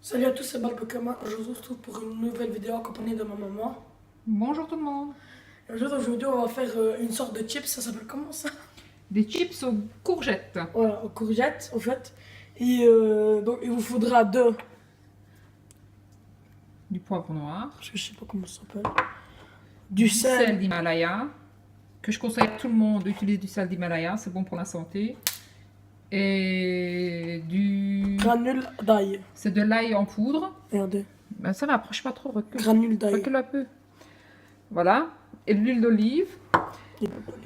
Salut à tous, c'est Balbekama. Je vous retrouve pour une nouvelle vidéo accompagnée de ma maman. Bonjour tout le monde. Aujourd'hui, on va faire une sorte de chips. Ça s'appelle comment ça? Des chips aux courgettes. Voilà, aux courgettes en fait. Et donc, il vous faudra Du poivre noir. je sais pas comment ça s'appelle. Du Du sel. sel d'Himalaya. Que je conseille à tout le monde d'utiliser du sel d'Himalaya. C'est bon pour la santé. Et du... Granule d'ail. C'est de l'ail en poudre. Regardez. Ben, ça va, approche pas trop. Recule. Granule d'ail. Recule un peu. Voilà. Et de l'huile d'olive.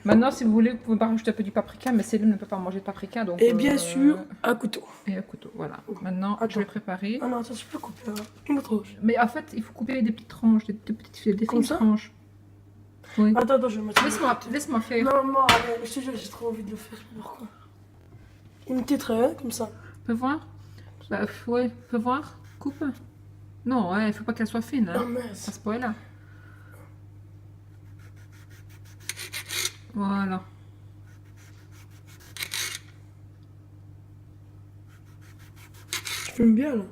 Maintenant, si vous voulez, vous pouvez pas rajouter un peu du paprika. Mais Céline ne peut pas manger de paprika. Donc, Et bien sûr, un couteau. Et un couteau. Voilà. Maintenant, Attends. je vais préparer. Ah non, ça je peux couper. Une tranche. Mais en fait, il faut couper des petites tranches. Des Comme fines ça tranches. Oui. Attends, je vais mettre. Laisse-moi faire. Non, non, allez, je te jure, j'ai trop envie de le faire. Pourquoi? Une petite raie, comme ça. Peux voir? Bah, ouais, peux voir? Coupe. Non, ouais, il faut pas qu'elle soit fine. Oh Hein. mince. À ce point-là. Voilà. Tu filmes bien là.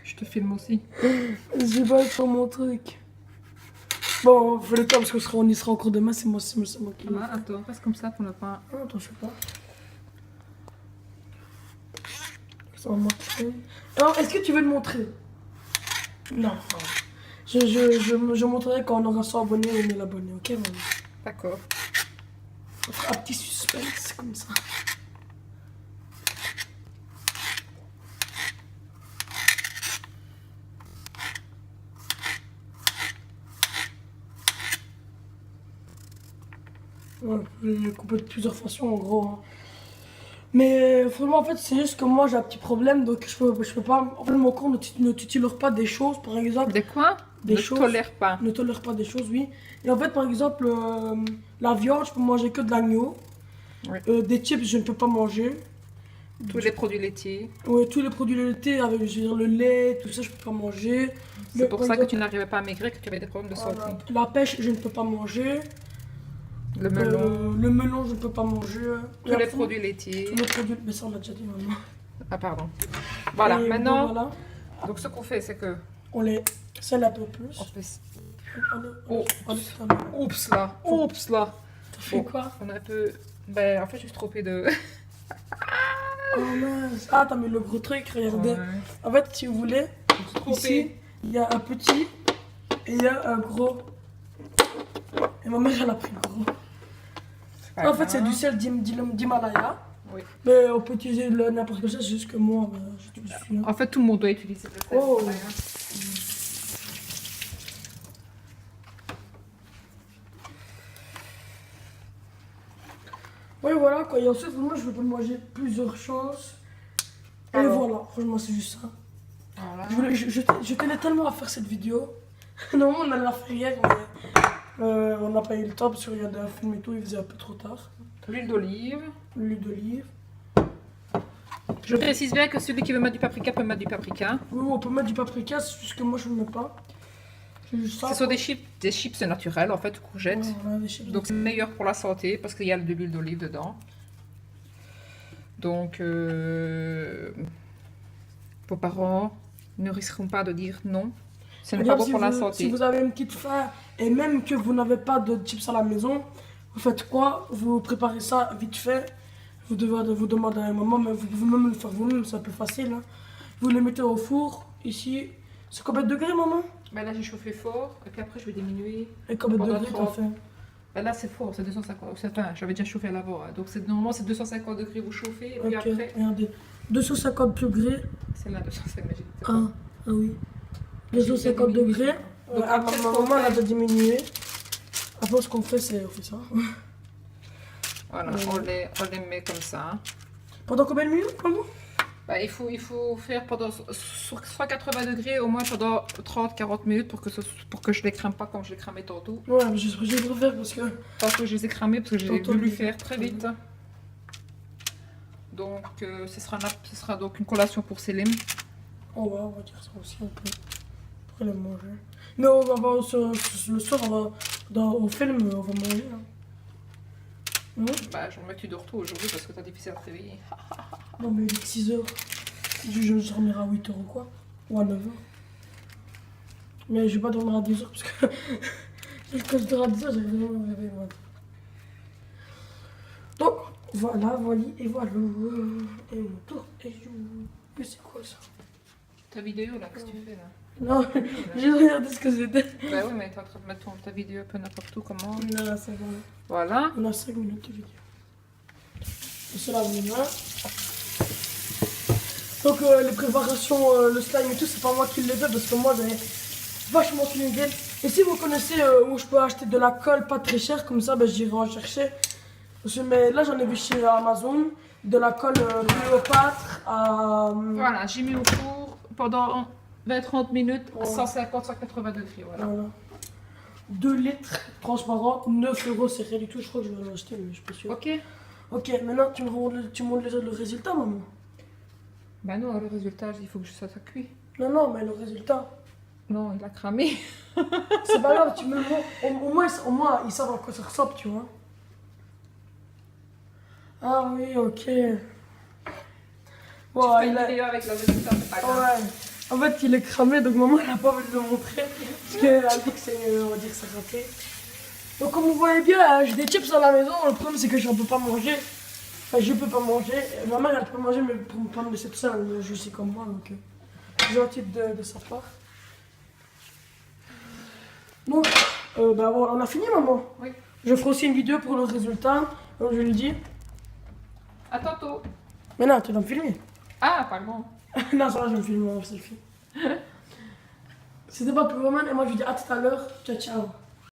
Je te filme aussi. J'ai pas trop mon truc. Bon, on fait le temps parce qu'on y sera encore demain, c'est moi qui le Ah, fais. attends, reste comme ça pour ne pas... Ah, attends, je sais pas. Ça va montrer. Alors, est-ce que tu veux le montrer? Non. Je montrerai quand on aura 100 abonnés ou 1000 abonnés, ok maman? D'accord. On fera un petit suspense comme ça. Ouais, je vais couper de plusieurs façons en gros. Hein. Mais vraiment en fait c'est juste que moi j'ai un petit problème donc je peux pas. En fait mon corps ne titille pas des choses par exemple. Des quoi? Des ne choses. tolère pas. Ne tolère pas des choses, oui. Et en fait par exemple la viande je peux manger que de l'agneau. Oui. Des chips je ne peux pas manger. Tous les produits laitiers. Ouais, tous les produits laitiers avec je veux dire, le lait, tout ça je peux pas manger. C'est pour par ça que exemple, tu n'arrivais pas à maigrir, que tu avais des problèmes de santé. voilà. La pêche je ne peux pas manger. Le melon. Le melon je ne peux pas manger. Tous les produits laitiers. Tous les produits, mais ça on l'a déjà dit maman. Ah, pardon. Voilà, Et maintenant... bon, voilà. Donc, ce qu'on fait, c'est que... On les scelle un peu plus. On fait... Oh, Oups là. Oups là. t'as fait Bon. quoi? On a un peu... Ben, en fait, je suis trompée de... Oh mince. Ah, t'as mis le gros truc, regardez. Ouais. En fait, si vous voulez, ici, il y a un petit et il y a un gros. Et ma mère, elle a pris le gros. En fait, c'est du sel d'Himalaya. Oui. Mais on peut utiliser n'importe quel sel, c'est juste que moi, j'utilise celui-là. En fait, tout le monde doit utiliser le sel. Oh. Oui, voilà quoi. Et ensuite, moi, je peux manger plusieurs choses. Et Alors. voilà, franchement, c'est juste ça. Voilà. Je tenais tellement à faire cette vidéo. Non, on allait la faire hier, mais on n'a pas eu le temps parce qu'il y avait un film et tout, il faisait un peu trop tard. L'huile d'olive. L'huile d'olive. Je précise bien que celui qui veut mettre du paprika peut mettre du paprika. Oui, on peut mettre du paprika, c'est juste que moi je ne le mets pas. C'est juste ça. Ce sont des chips naturels en fait, courgettes. Ouais, voilà, des chips. Donc c'est meilleur pour la santé parce qu'il y a de l'huile d'olive dedans. Donc vos parents ne risqueront pas de dire non. Ce n'est pas bon si pour la vous- santé. Si vous avez une petite faim et même que vous n'avez pas de chips à la maison, vous faites quoi? Vous préparez ça vite fait. Vous devez vous demander à un moment, mais vous pouvez même le faire vous-même, c'est un peu facile. Hein. Vous le mettez au four, ici. C'est combien de degrés, maman? Ben là j'ai chauffé fort et puis après je vais diminuer. Et combien de Pendant degrés t'as 30. fait? Ben là c'est fort, c'est 250. Enfin, j'avais déjà chauffé à l'avant. Hein. Donc normalement c'est 250 degrés vous chauffez et puis Ok, après regardez. 250 degrés. c'est là 250 mais j'ai dit Ah, ah oui. 250 degrés. Donc après, ce ma qu'on maman elle a fait- déjà diminué. Après, ce qu'on fait, c'est on fait ça. Voilà, on les met comme ça. Pendant combien de minutes, maman? Bah, il faut faire pendant sur 180 degrés au moins pendant 30-40 minutes pour que je les crame pas comme je les cramais tantôt. Ouais, mais je préfère parce que. Tantôt je les ai cramés parce que j'ai Tantôt, voulu oui. faire très vite. Donc ce sera donc une collation pour Célim. Oh ouais, on va dire ça aussi, on pourrait le manger. Mais on va voir le soir, au film, on va manger. Hein. Non, Bah, j'en mets que tu dors tôt aujourd'hui parce que t'as difficile à te réveiller. non mais il est 6 heures. Je dormirai à 8h ou quoi. Ou à 9h. Mais je vais pas dormir à 10h parce que quand je dors à 10h, j'arrive vraiment à me réveiller. Moi. Donc, voilà, voilà, et voilà. Et mon tour, et je... Mais c'est quoi ça? Ta vidéo là, qu'est-ce que tu fais là? Non, j'ai regardé ce que c'était. Bah oui, mais t'es en train de mettre ta vidéo un peu n'importe où, comment? Non, ça va. Voilà. On a 5 minutes de vidéo. Je se lave les mains. Donc les préparations, le slime et tout, c'est pas moi qui le fais parce que moi j'avais vachement qu'une idée. Et si vous connaissez où je peux acheter de la colle pas très chère, comme ça, ben, j'irai en chercher. Mais là j'en ai vu chez Amazon, de la colle Cléopâtre à... Voilà, j'ai mis au four pendant 20-30 minutes, Ouais. 150-180 degrés, voilà. Voilà. 2 litres transparente, 9 euros, c'est rien du tout. Je crois que je vais en acheter, mais je suis pas sûr. Ok. Ok, maintenant tu montres le résultat, maman. Bah non, le résultat, il faut que ça cuit. Non, non, mais le résultat, Non, il a cramé. c'est pas grave, tu me le montres. Au moins, ils savent à quoi ça ressemble, tu vois. Ah oui, ok. Bon, Tu fais il une a... vidéo avec le résultat, c'est pas grave. Ouais. En fait, il est cramé, donc maman, elle a pas envie de le montrer. Parce qu'elle a dit que c'est, on va dire, que c'est raté. Donc, comme vous voyez bien, j'ai des chips à la maison. Le problème, c'est que je ne peux pas manger. Enfin, je peux pas manger. Ma mère, elle peut manger, mais pour ne pas me laisser tout seul, elle mange aussi comme moi. Donc, c'est gentil de sa part. Donc, bah, bon, on a fini, maman. Oui. Je ferai aussi une vidéo pour le résultat, comme je le dis. À tantôt. Mais non, tu vas me filmer. Ah, pardon. Non, ça va, je vais me filmer en selfie. C'était pas pour Roman et moi je vous dis à tout à l'heure. Ciao, ciao.